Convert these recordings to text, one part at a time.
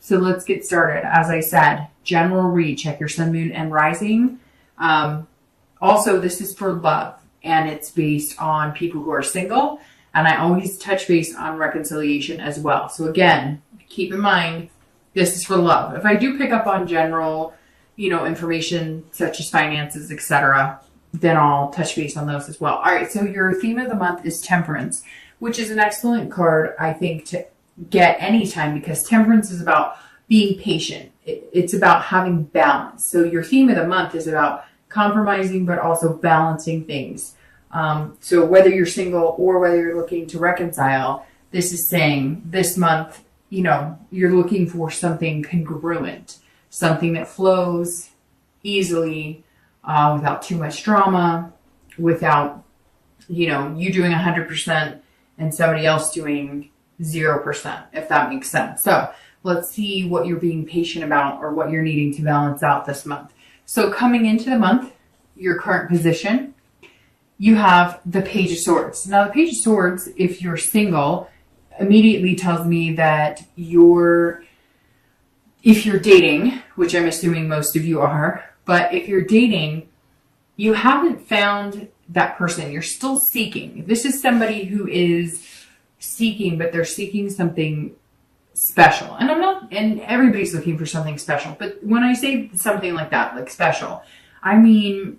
So let's get started. As I said, general read, check your sun, moon, and rising. Also, this is for love, and it's based on people who are single. And I always touch base on reconciliation as well. So again, keep in mind, this is for love. If I do pick up on general, information such as finances, etc., then I'll touch base on those as well. All right, so your theme of the month is Temperance, which is an excellent card, I think, to get anytime, because Temperance is about being patient. It's about having balance. So your theme of the month is about compromising, but also balancing things. So whether you're single or whether you're looking to reconcile, this is saying this month, you're looking for something congruent, something that flows easily, without too much drama, without, you doing 100% and somebody else doing 0%, if that makes sense. So let's see what you're being patient about or what you're needing to balance out this month. So coming into the month, your current position, you have the Page of Swords. Now, the Page of Swords, if you're single, immediately tells me that if you're dating, which I'm assuming most of you are, but if you're dating, you haven't found that person. You're still seeking. This is somebody who is seeking, but they're seeking something special. And everybody's looking for something special. But when I say something like that, like special, I mean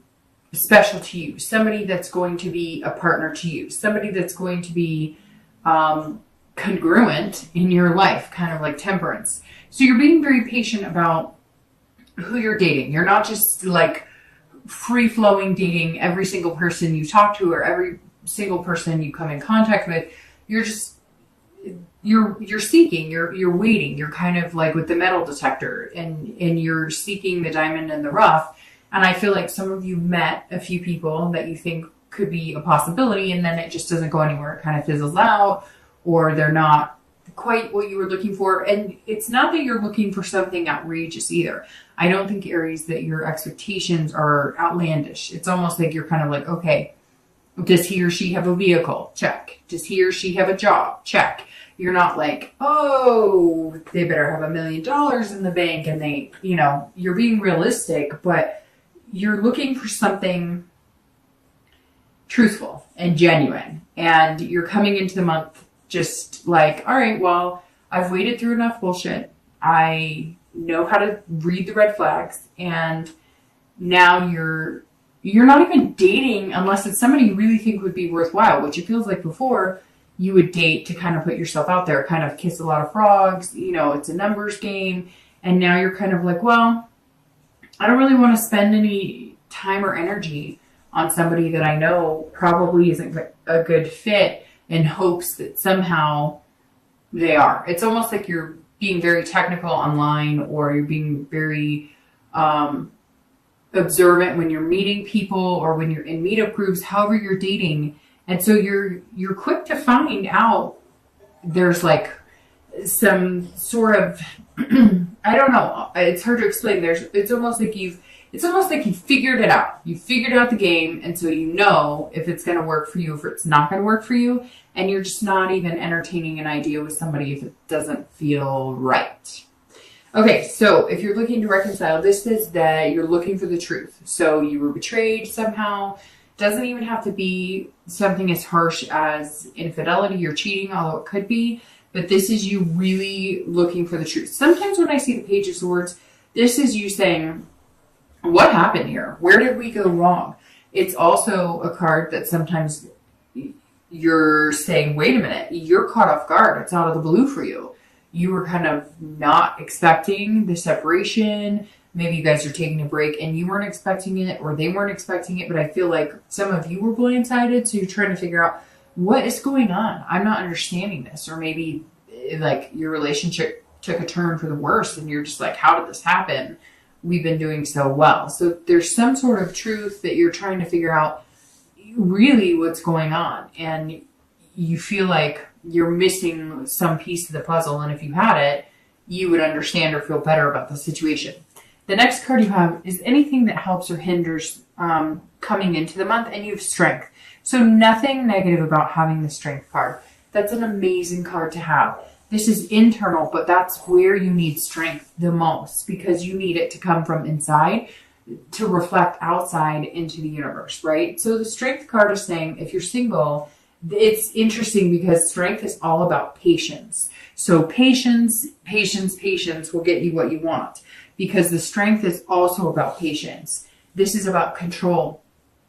special to you. Somebody that's going to be a partner to you. Somebody that's going to be congruent in your life, kind of like Temperance. So you're being very patient about who you're dating. You're not just like free-flowing dating every single person you talk to or every single person you come in contact with. You're just you're seeking, you're waiting. You're kind of like with the metal detector, and you're seeking the diamond in the rough. And I feel like some of you met a few people that you think could be a possibility, and then it just doesn't go anywhere. It kind of fizzles out, or they're not quite what you were looking for. And it's not that you're looking for something outrageous either. I don't think, Aries, that your expectations are outlandish. It's almost like you're kind of like, okay, does he or she have a vehicle? Check. Does he or she have a job? Check. You're not like, oh, they better have $1 million in the bank, and they, you're being realistic, but you're looking for something truthful and genuine. And you're coming into the month just like, all right, well, I've waded through enough bullshit. I know how to read the red flags. And now you're not even dating unless it's somebody you really think would be worthwhile, which it feels like before you would date to kind of put yourself out there, kind of kiss a lot of frogs. It's a numbers game. And now you're kind of like, well, I don't really want to spend any time or energy on somebody that I know probably isn't a good fit, in hopes that somehow they are. It's almost like you're being very technical online, or you're being very observant when you're meeting people or when you're in meetup groups, however you're dating. And so you're quick to find out there's like some sort of, I don't know, it's hard to explain. It's almost like you figured it out. You figured out the game, and so you know if it's going to work for you, if it's not going to work for you, and you're just not even entertaining an idea with somebody if it doesn't feel right. Okay, so if you're looking to reconcile, this is that you're looking for the truth. So you were betrayed somehow. Doesn't even have to be something as harsh as infidelity or cheating, although it could be. But this is you really looking for the truth. Sometimes when I see the Page of Swords, this is you saying, what happened here? Where did we go wrong? It's also a card that sometimes you're saying, wait a minute, you're caught off guard. It's out of the blue for you. You were kind of not expecting the separation. Maybe you guys are taking a break and you weren't expecting it, or they weren't expecting it. But I feel like some of you were blindsided. So you're trying to figure out what is going on. I'm not understanding this. Or maybe like your relationship took a turn for the worse and you're just like, how did this happen? We've been doing so well. So there's some sort of truth that you're trying to figure out really what's going on. And you feel like you're missing some piece of the puzzle. And if you had it, you would understand or feel better about the situation. The next card you have is anything that helps or hinders coming into the month, and you have Strength. So nothing negative about having the Strength card. That's an amazing card to have. This is internal, but that's where you need strength the most, because you need it to come from inside to reflect outside into the universe, right? So the strength card is saying, if you're single, it's interesting because strength is all about patience. So patience will get you what you want, because the strength is also about patience. This is about control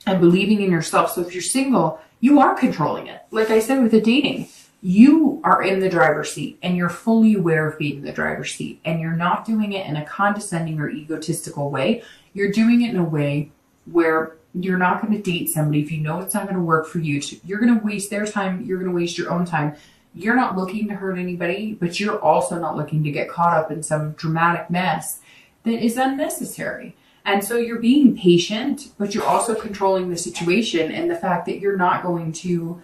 and believing in yourself. So if you're single, you are controlling it. Like I said with the dating, you are in the driver's seat and you're fully aware of being in the driver's seat, and you're not doing it in a condescending or egotistical way. You're doing it in a way where you're not going to date somebody if you know it's not going to work for you. You're going to waste their time. You're going to waste your own time. You're not looking to hurt anybody, but you're also not looking to get caught up in some dramatic mess that is unnecessary. And so you're being patient, but you're also controlling the situation and the fact that you're not going to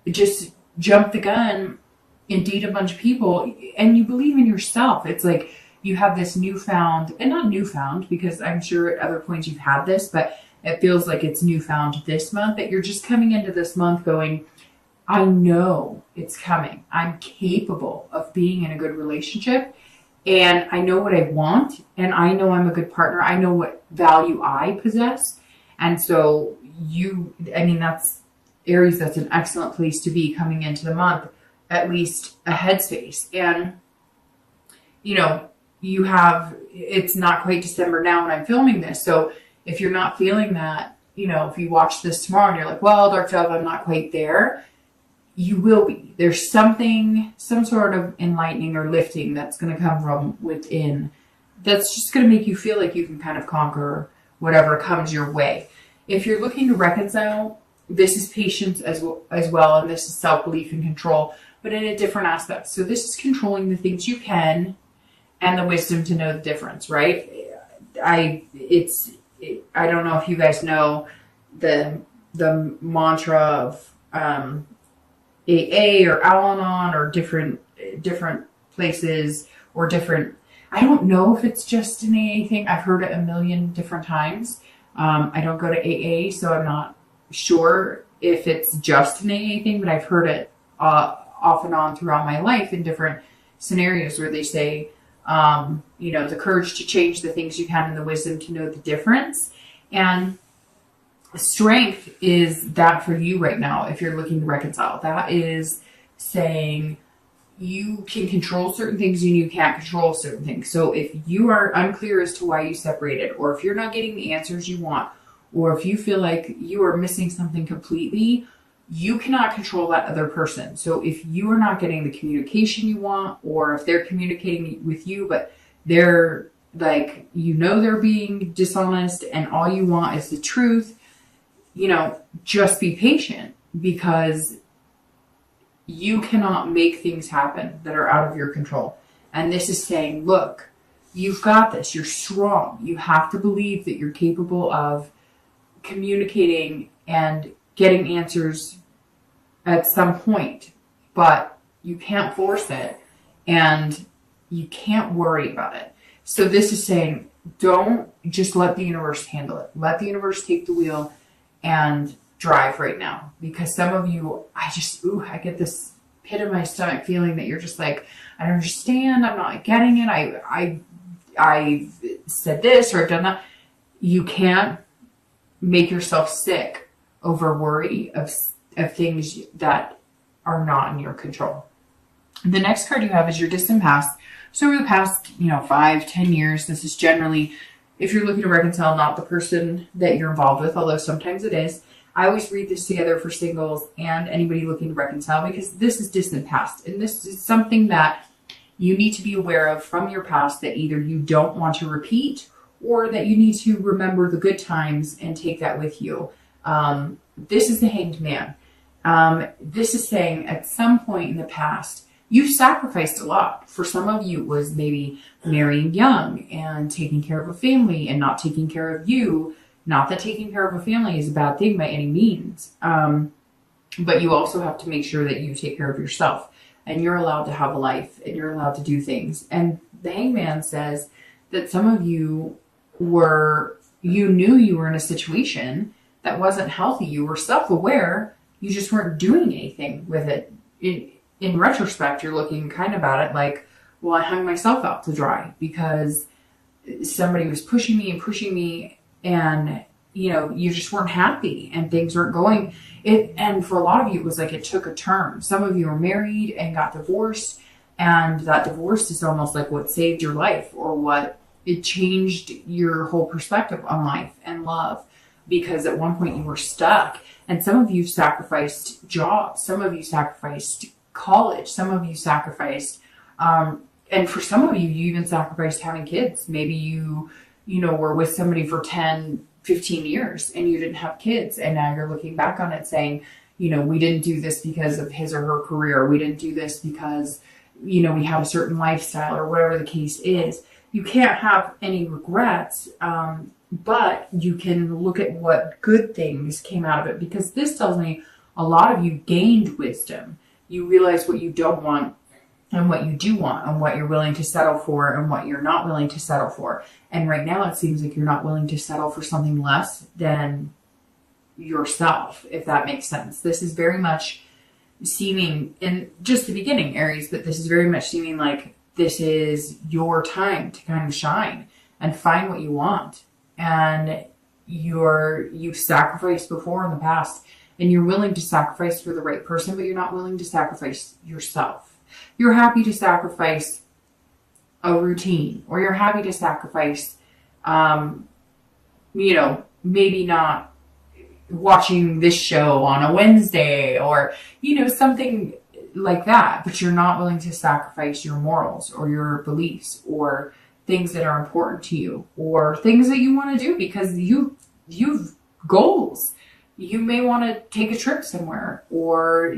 just jump the gun and date a bunch of people, and you believe in yourself. It's like you have this newfound, and not newfound, because I'm sure at other points you've had this, but it feels like it's newfound this month, that you're just coming into this month going, I know it's coming. I'm capable of being in a good relationship, and I know what I want, and I know I'm a good partner. I know what value I possess. And so that's Aries, that's an excellent place to be coming into the month, at least a headspace. And, it's not quite December now when I'm filming this. So if you're not feeling that, if you watch this tomorrow and you're like, well, Dark Dove, I'm not quite there, you will be. There's some sort of enlightening or lifting that's going to come from within, that's just going to make you feel like you can kind of conquer whatever comes your way. If you're looking to reconcile, this is patience as well, and this is self-belief and control, but in a different aspect. So this is controlling the things you can and the wisdom to know the difference, right? I don't know if you guys know the mantra of AA or Al-Anon or different places or different. I don't know if it's just an AA thing. I've heard it a million different times. I don't go to AA, so I'm not sure if it's just an AA thing, but I've heard it off and on throughout my life in different scenarios where they say, the courage to change the things you can and the wisdom to know the difference. And strength is that for you right now. If you're looking to reconcile, that is saying you can control certain things and you can't control certain things. So if you are unclear as to why you separated, or if you're not getting the answers you want, or if you feel like you are missing something completely, you cannot control that other person. So if you are not getting the communication you want, or if they're communicating with you, but they're like, they're being dishonest and all you want is the truth, just be patient, because you cannot make things happen that are out of your control. And this is saying, look, you've got this. You're strong. You have to believe that you're capable of communicating and getting answers at some point, but you can't force it and you can't worry about it. So this is saying, don't just let the universe handle it. Let the universe take the wheel and drive right now. Because some of you, I get this pit in my stomach feeling that you're just like, I don't understand. I'm not getting it. I said this or I've done that. You can't make yourself sick over worry of things that are not in your control. The next card you have is your distant past. So over the past, 5-10 years, this is generally, if you're looking to reconcile, not the person that you're involved with, although sometimes it is. I always read this together for singles and anybody looking to reconcile, because this is distant past. And this is something that you need to be aware of from your past that either you don't want to repeat or that you need to remember the good times and take that with you. This is the Hanged Man. This is saying at some point in the past, you've sacrificed a lot. For some of you, it was maybe marrying young and taking care of a family and not taking care of you. Not that taking care of a family is a bad thing by any means. But you also have to make sure that you take care of yourself and you're allowed to have a life and you're allowed to do things. And the Hangman says that some of you knew you were in a situation that wasn't healthy. You were self-aware. You just weren't doing anything with it. in retrospect, you're looking kind of at it like, well, I hung myself out to dry because somebody was pushing me and, you just weren't happy and things weren't going. And for a lot of you, it was like it took a turn. Some of you were married and got divorced, and that divorce is almost like what saved your life, or what it changed your whole perspective on life and love, because at one point you were stuck. And some of you sacrificed jobs, some of you sacrificed college, some of you sacrificed, and for some of you, you even sacrificed having kids. Maybe you were with somebody for 10, 15 years and you didn't have kids. And now you're looking back on it saying, we didn't do this because of his or her career. We didn't do this because, we had a certain lifestyle, or whatever the case is. You can't have any regrets, but you can look at what good things came out of it, because this tells me a lot of you gained wisdom. You realize what you don't want and what you do want, and what you're willing to settle for and what you're not willing to settle for. And right now it seems like you're not willing to settle for something less than yourself, if that makes sense. This is very much seeming, in just the beginning, Aries, but this is very much seeming like this is your time to kind of shine and find what you want. And you've sacrificed before in the past, and you're willing to sacrifice for the right person, but you're not willing to sacrifice yourself. You're happy to sacrifice a routine, or you're happy to sacrifice, maybe not watching this show on a Wednesday, or, something like that, but you're not willing to sacrifice your morals or your beliefs or things that are important to you, or things that you want to do because you've goals. You may want to take a trip somewhere, or,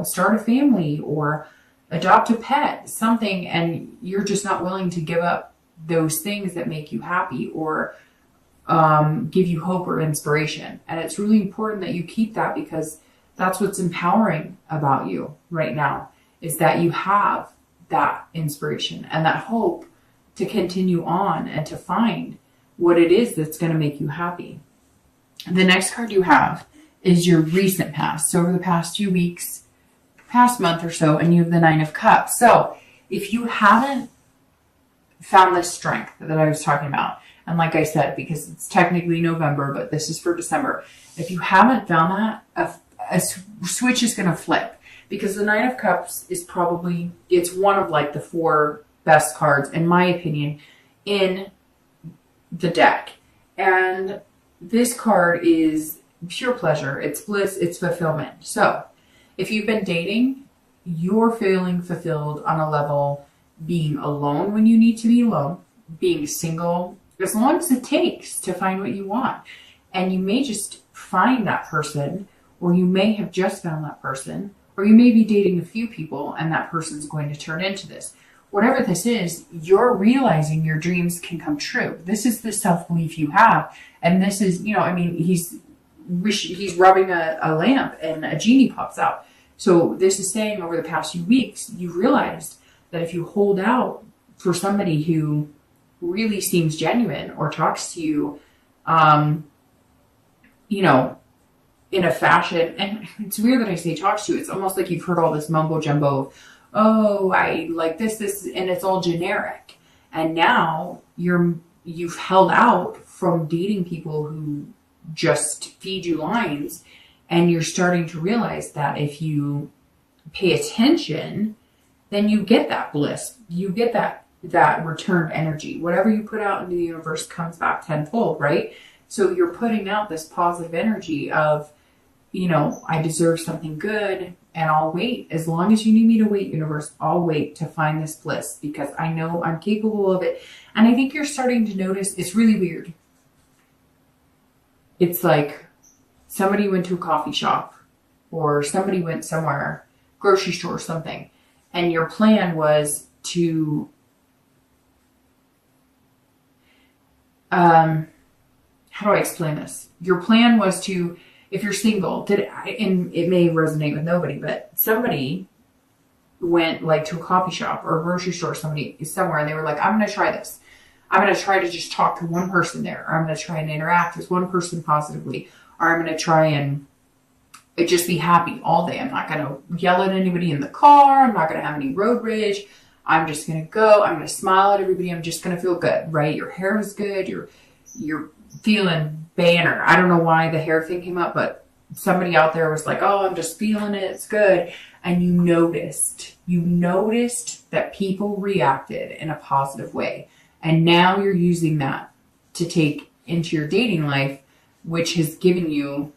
start a family, or adopt a pet, something, and you're just not willing to give up those things that make you happy, or give you hope or inspiration. And it's really important that you keep that, because that's what's empowering about you right now, is that you have that inspiration and that hope to continue on and to find what it is that's going to make you happy. The next card you have is your recent past. So over the past few weeks, past month or so, and you have the 9 of Cups. So if you haven't found this strength that I was talking about, and like I said, because it's technically November, but this is for December, if you haven't found that, a switch is going to flip, because the 9 of Cups is probably, it's one of like the 4 best cards, in my opinion, in the deck. And this card is pure pleasure. It's bliss. It's fulfillment. So if you've been dating, you're feeling fulfilled on a level, being alone when you need to be alone, being single, as long as it takes to find what you want. And you may just find that person, or you may have just found that person, or you may be dating a few people and that person's going to turn into this. Whatever this is, you're realizing your dreams can come true. This is the self-belief you have. And this is, he's rubbing a lamp and a genie pops out. So this is saying over the past few weeks, you realized that if you hold out for somebody who really seems genuine or talks to you, in a fashion, and it's weird that I say talks to you. It's almost like you've heard all this mumbo jumbo of, oh, I like this, and it's all generic. And now you've held out from dating people who just feed you lines, and you're starting to realize that if you pay attention, then you get that bliss. You get that returned energy. Whatever you put out into the universe comes back tenfold, right? So you're putting out this positive energy of, I deserve something good, and I'll wait. As long as you need me to wait, universe, I'll wait to find this bliss, because I know I'm capable of it. And I think you're starting to notice, it's really weird. It's like somebody went to a coffee shop, or somebody went somewhere, grocery store or something, and your plan was to how do I explain this? Your plan was to, if you're single, and it may resonate with nobody, but somebody went like to a coffee shop or a grocery store, somewhere, and they were like, I'm going to try this. I'm going to try to just talk to one person there, or I'm going to try and interact with one person positively, or I'm going to try and just be happy all day. I'm not going to yell at anybody in the car. I'm not going to have any road rage. I'm just going to go. I'm going to smile at everybody. I'm just going to feel good, right? Your hair is good. You're feeling banner. I don't know why the hair thing came up, but somebody out there was like, oh, I'm just feeling it. It's good. And you noticed that people reacted in a positive way. And now you're using that to take into your dating life, which has given you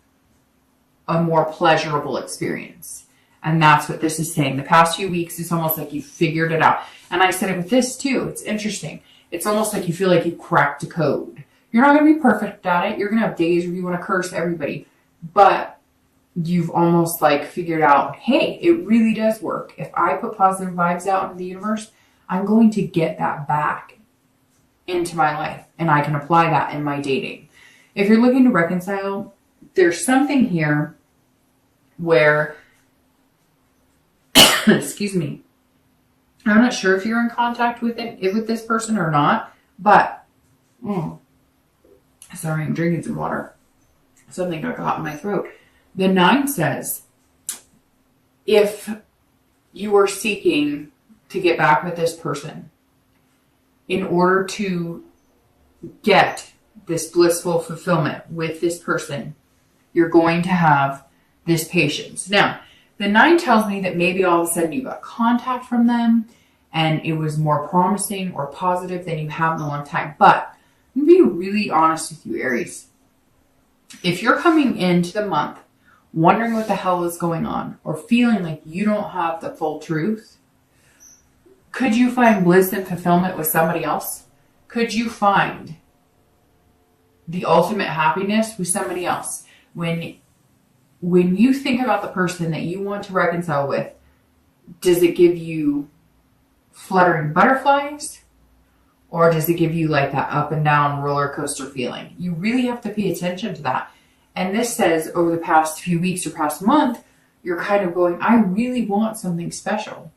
a more pleasurable experience. And that's what this is saying. The past few weeks, it's almost like you figured it out. And I said it with this too. It's interesting. It's almost like you feel like you cracked a code. You're not going to be perfect at it. You're going to have days where you want to curse everybody. But you've almost like figured out, hey, it really does work. If I put positive vibes out into the universe, I'm going to get that back into my life. And I can apply that in my dating. If you're looking to reconcile, there's something here where, excuse me, I'm not sure if you're in contact with this person or not, but, sorry, I'm drinking some water. Something got caught in my throat. The 9 says, if you are seeking to get back with this person in order to get this blissful fulfillment with this person, you're going to have this patience. Now, the 9 tells me that maybe all of a sudden you got contact from them and it was more promising or positive than you have in a long time. But I'm going to be really honest with you, Aries. If you're coming into the month wondering what the hell is going on or feeling like you don't have the full truth, could you find bliss and fulfillment with somebody else? Could you find the ultimate happiness with somebody else? When you think about the person that you want to reconcile with, does it give you fluttering butterflies? Or does it give you like that up and down roller coaster feeling? You really have to pay attention to that. And this says over the past few weeks or past month, you're kind of going, I really want something special.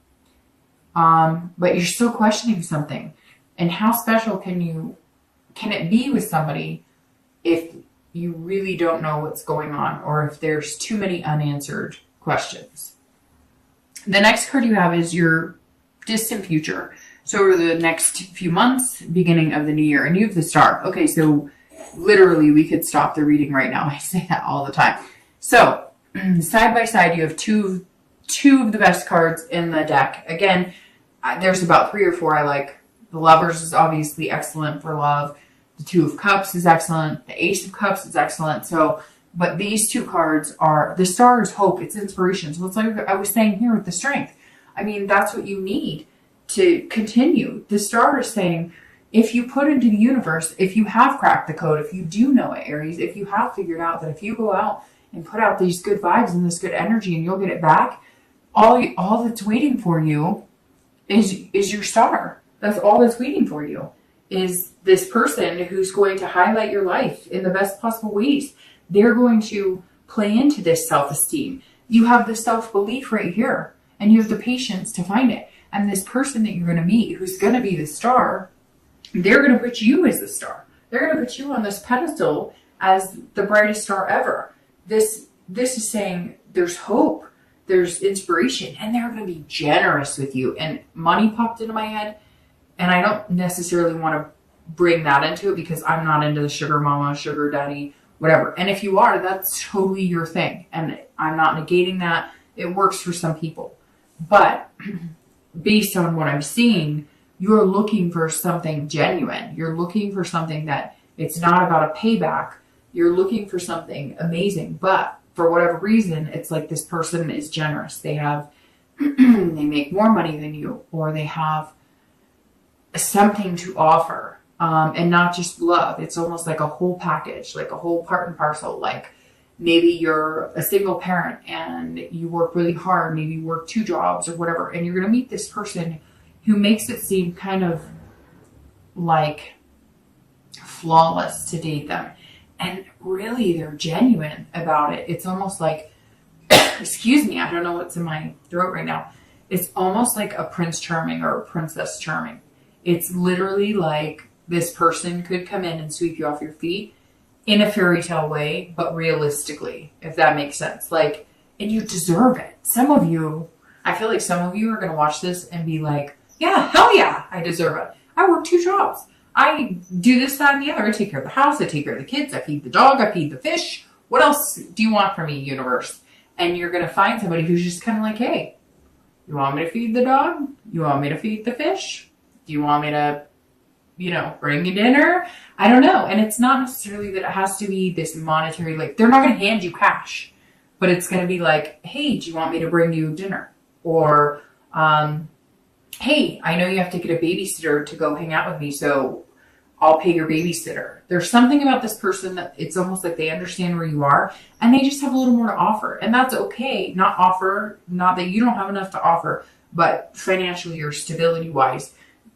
But you're still questioning something. And how special can it be with somebody if you really don't know what's going on or if there's too many unanswered questions? The next card you have is your distant future. So over the next few months, beginning of the new year, and you have the Star. Okay, so literally we could stop the reading right now. I say that all the time. So side by side, you have two of the best cards in the deck. Again, there's about 3 or 4 I like. The Lovers is obviously excellent for love. The 2 of Cups is excellent. The Ace of Cups is excellent. So, but these 2 cards are, the Star is hope. It's inspiration. So it's like I was saying here with the Strength. I mean, that's what you need to continue. The Star is saying, if you put into the universe, if you have cracked the code, if you do know it, Aries, if you have figured out that if you go out and put out these good vibes and this good energy and you'll get it back, all that's waiting for you is your Star. That's all that's waiting for you, is this person who's going to highlight your life in the best possible ways. They're going to play into this self-esteem. You have the self-belief right here, and you have the patience to find it. And this person that you're going to meet, who's going to be the Star, they're going to put you as the Star. They're going to put you on this pedestal as the brightest star ever. This is saying there's hope, there's inspiration, and they're going to be generous with you. And money popped into my head, and I don't necessarily want to bring that into it because I'm not into the sugar mama, sugar daddy, whatever. And if you are, that's totally your thing. And I'm not negating that. It works for some people. But based on what I'm seeing, you're looking for something genuine. You're looking for something that it's not about a payback. You're looking for something amazing. But for whatever reason, it's like this person is generous. They have, they make more money than you, or they have something to offer, and not just love. It's almost like a whole package, like a whole part and parcel. Like maybe you're a single parent and you work really hard. Maybe you work 2 jobs or whatever, and you're going to meet this person who makes it seem kind of like flawless to date them. And really, they're genuine about it. It's almost like, excuse me, I don't know what's in my throat right now. It's almost like a Prince Charming or a Princess Charming. It's literally like this person could come in and sweep you off your feet in a fairy tale way, but realistically, if that makes sense. Like and you deserve it. Some of you, I feel like some of you are going to watch this and be like, yeah, hell yeah, I deserve it. I work 2 jobs. I do this, that, and the other. I take care of the house. I take care of the kids. I feed the dog. I feed the fish. What else do you want from me, universe? And you're going to find somebody who's just kind of like, hey, you want me to feed the dog? You want me to feed the fish? Do you want me to, bring you dinner? I don't know. And it's not necessarily that it has to be this monetary, like, they're not going to hand you cash, but it's going to be like, hey, do you want me to bring you dinner? Or, hey, I know you have to get a babysitter to go hang out with me, so I'll pay your babysitter. There's something about this person that it's almost like they understand where you are and they just have a little more to offer. And that's okay. Not that you don't have enough to offer, but financially or stability wise,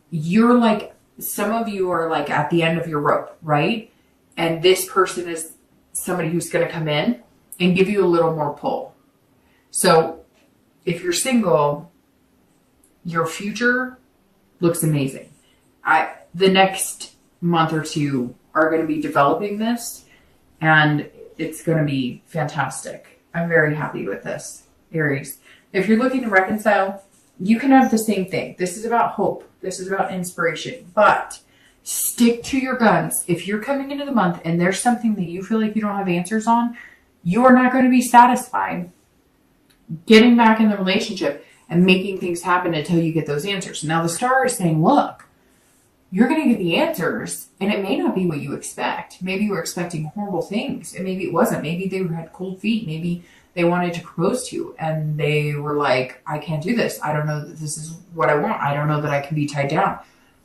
you're like, some of you are like at the end of your rope, right? And this person is somebody who's going to come in and give you a little more pull. So if you're single, your future looks amazing. The next month or 2 are going to be developing this, and it's going to be fantastic. I'm very happy with this, Aries. If you're looking to reconcile, you can have the same thing. This is about hope. This is about inspiration, but stick to your guns. If you're coming into the month and there's something that you feel like you don't have answers on, you are not going to be satisfied getting back in the relationship and making things happen until you get those answers. Now the star is saying, look, you're going to get the answers and it may not be what you expect. Maybe you were expecting horrible things and maybe it wasn't. Maybe they had cold feet. Maybe they wanted to propose to you and they were like, I can't do this. I don't know that this is what I want. I don't know that I can be tied down.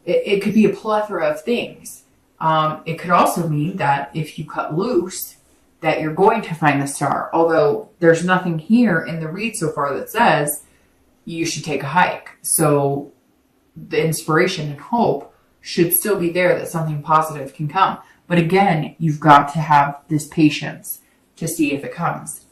It could be a plethora of things. It could also mean that if you cut loose, that you're going to find the star. Although there's nothing here in the read so far that says you should take a hike. So the inspiration and hope should still be there that something positive can come. But again, you've got to have this patience to see if it comes.